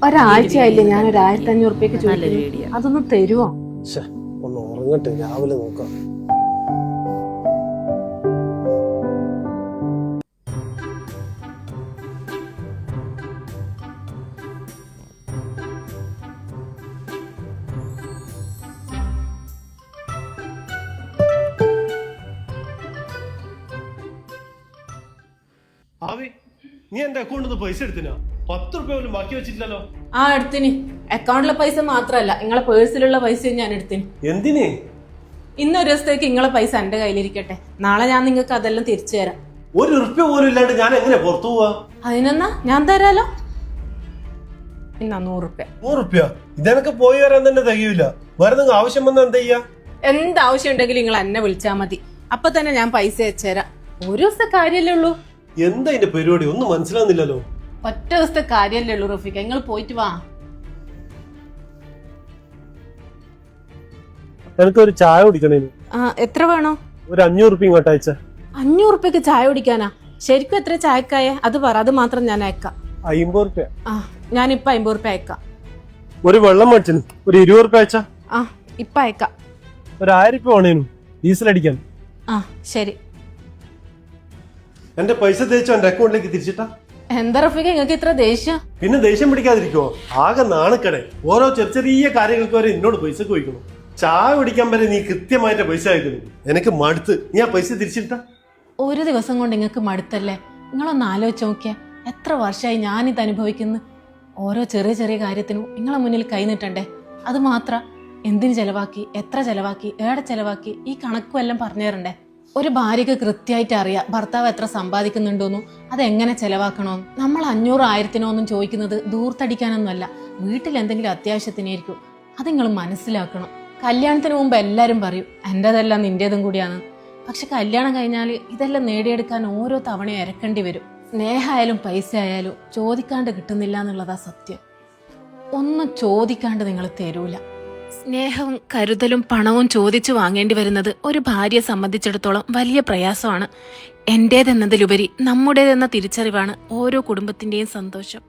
ഒരാഴ്ചയായില്ലേ ഞാൻ 1500 ചോദിക്കുന്നു. അതൊന്ന് തരുമോ? ഒന്ന് ഉറങ്ങട്ടെ, രാവിലെ നോക്കാം. നീ എന്റെ അക്കൗണ്ടിൽ പൈസ എടുത്തിനാ? 10 രൂപ പോലും ബാക്കി വെച്ചിട്ടില്ലല്ലോ. ആ എടുത്തിന്. അക്കൗണ്ടിലെ പൈസ മാത്രല്ല, നിങ്ങളെ പേഴ്സിലുള്ള പൈസയും ഞാൻ എടുത്തിന്. എന്തിന്? ഇന്നൊരു ദിവസത്തേക്ക് നിങ്ങളെ പൈസ എന്റെ കയ്യിലിരിക്കട്ടെ. നാളെ ഞാൻ നിങ്ങൾക്ക് അതെല്ലാം തിരിച്ചു തരാം. 1 രൂപ പോലും ഇല്ലാണ്ട് ഞാൻ എങ്ങനെ പുറത്തു പോവാ? അതിനെന്നാ ഞാൻ തരാലോ. എന്നാ 100 രൂപ. 100 രൂപ? ഇതെനക്ക് പോയി വരാൻ തന്നെ തികയില്ല. വേറെ നിങ്ങൾ ആവശ്യം വന്നാൽ എന്താ ചെയ്യാ? എന്താവശ്യം ഉണ്ടെങ്കിലും നിങ്ങൾ എന്നെ വിളിച്ചാ മതി. അപ്പൊ തന്നെ ഞാൻ പൈസ അയച്ചുതരാം. ഒരു ദിവസത്തെ കാര്യല്ലേ ഉള്ളൂ. എന്താ ഇതിന്റെ പരിപാടി? ഒന്നും മനസ്സിലാവുന്നില്ലല്ലോ. ഒറ്റ ദിവസത്തെ കാര്യല്ലേ ഉള്ളൂ റഫീഖ. നിങ്ങൾ പോയിട്ട് വാ. എനിക്കൊരു ചായ കുടിക്കണേ. എത്ര വേണോ? ഒരു 500 രൂപ ഇങ്ങോട്ട് അയച്ച. 500 രൂപയ്ക്ക് ചായ കുടിക്കാനാ? ശരിക്കും എത്ര ചായക്കായ? അത് പറ, അത് മാത്രം ഞാൻ അയക്കാം. 50 രൂപ. ഞാനിപ്പൊ 50 രൂപ അയക്കാം. ഒരു വെള്ളം മേടിച്ചു ഒരു 20 രൂപ അയച്ച. ഇപ്പൊ അയക്കാം. ഒരു 1000 രൂപ വേണേനു ഡീസൽ അടിക്കാൻ. ശരി. എന്റെ പൈസ തേച്ചോ എന്റെ അക്കൗണ്ടിലേക്ക് തിരിച്ചിട്ടാ? എന്താ റഫീഖ നിങ്ങൾക്ക് ഇത്ര ദേഷ്യം? പിന്നെ ദേഷ്യം പിടിക്കാതിരിക്കോ? ആകെ നാണക്കടേ. ഓരോ ചെറിയ കാര്യങ്ങൾക്ക് വരെ എന്നോട് പൈസ ചോദിക്കണം. ചായ കുടിക്കാൻ വരെ നീ കൃത്യമായിട്ട് പൈസ അയക്കുന്നു. എനിക്ക് മടുത്ത്. നീ ആ പൈസ തിരിച്ചിട്ടാ? ഒരു ദിവസം കൊണ്ട് നിങ്ങൾക്ക് മടുത്തല്ലേ? നിങ്ങളൊന്ന് ആലോചിച്ച് നോക്കിയാ എത്ര വർഷമായി ഞാനിത് അനുഭവിക്കുന്നു. ഓരോ ചെറിയ കാര്യത്തിനും നിങ്ങളെ മുന്നിൽ കൈ നീട്ടണ്ടേ? അത് മാത്ര എന്തിന് ചെലവാക്കി, എത്ര ചെലവാക്കി, ഏടെ ചെലവാക്കി, ഈ കണക്കും എല്ലാം പറഞ്ഞു തരണ്ടേ? ഒരു ഭാര്യക്ക് കൃത്യമായിട്ട് അറിയാം ഭർത്താവ് എത്ര സമ്പാദിക്കുന്നുണ്ടോന്നും അതെങ്ങനെ ചെലവാക്കണോ. നമ്മൾ 500 1000 ഒന്നും ചോദിക്കുന്നത് ദൂർത്തടിക്കാനൊന്നുമല്ല. വീട്ടിൽ എന്തെങ്കിലും അത്യാവശ്യത്തിനായിരിക്കും. അത് നിങ്ങൾ മനസ്സിലാക്കണം. കല്യാണത്തിന് മുമ്പ് എല്ലാവരും പറയും എൻ്റെതെല്ലാം നിൻ്റേതും കൂടിയാണ്. പക്ഷെ കല്യാണം കഴിഞ്ഞാൽ ഇതെല്ലാം നേടിയെടുക്കാൻ ഓരോ തവണ ഇരക്കേണ്ടി വരും. സ്നേഹമായാലും പൈസ ആയാലും ചോദിക്കാണ്ട് കിട്ടുന്നില്ല എന്നുള്ളതാ സത്യം. ഒന്നും ചോദിക്കാണ്ട് നിങ്ങൾ തരൂല. സ്നേഹവും കരുതലും പണവും ചോദിച്ചു വാങ്ങേണ്ടി വരുന്നത് ഒരു ഭാര്യയെ സംബന്ധിച്ചിടത്തോളം വലിയ പ്രയാസമാണ്. എൻ്റേതെന്നതിലുപരി നമ്മുടേതെന്ന തിരിച്ചറിവാണ് ഓരോ കുടുംബത്തിൻ്റെയും സന്തോഷം.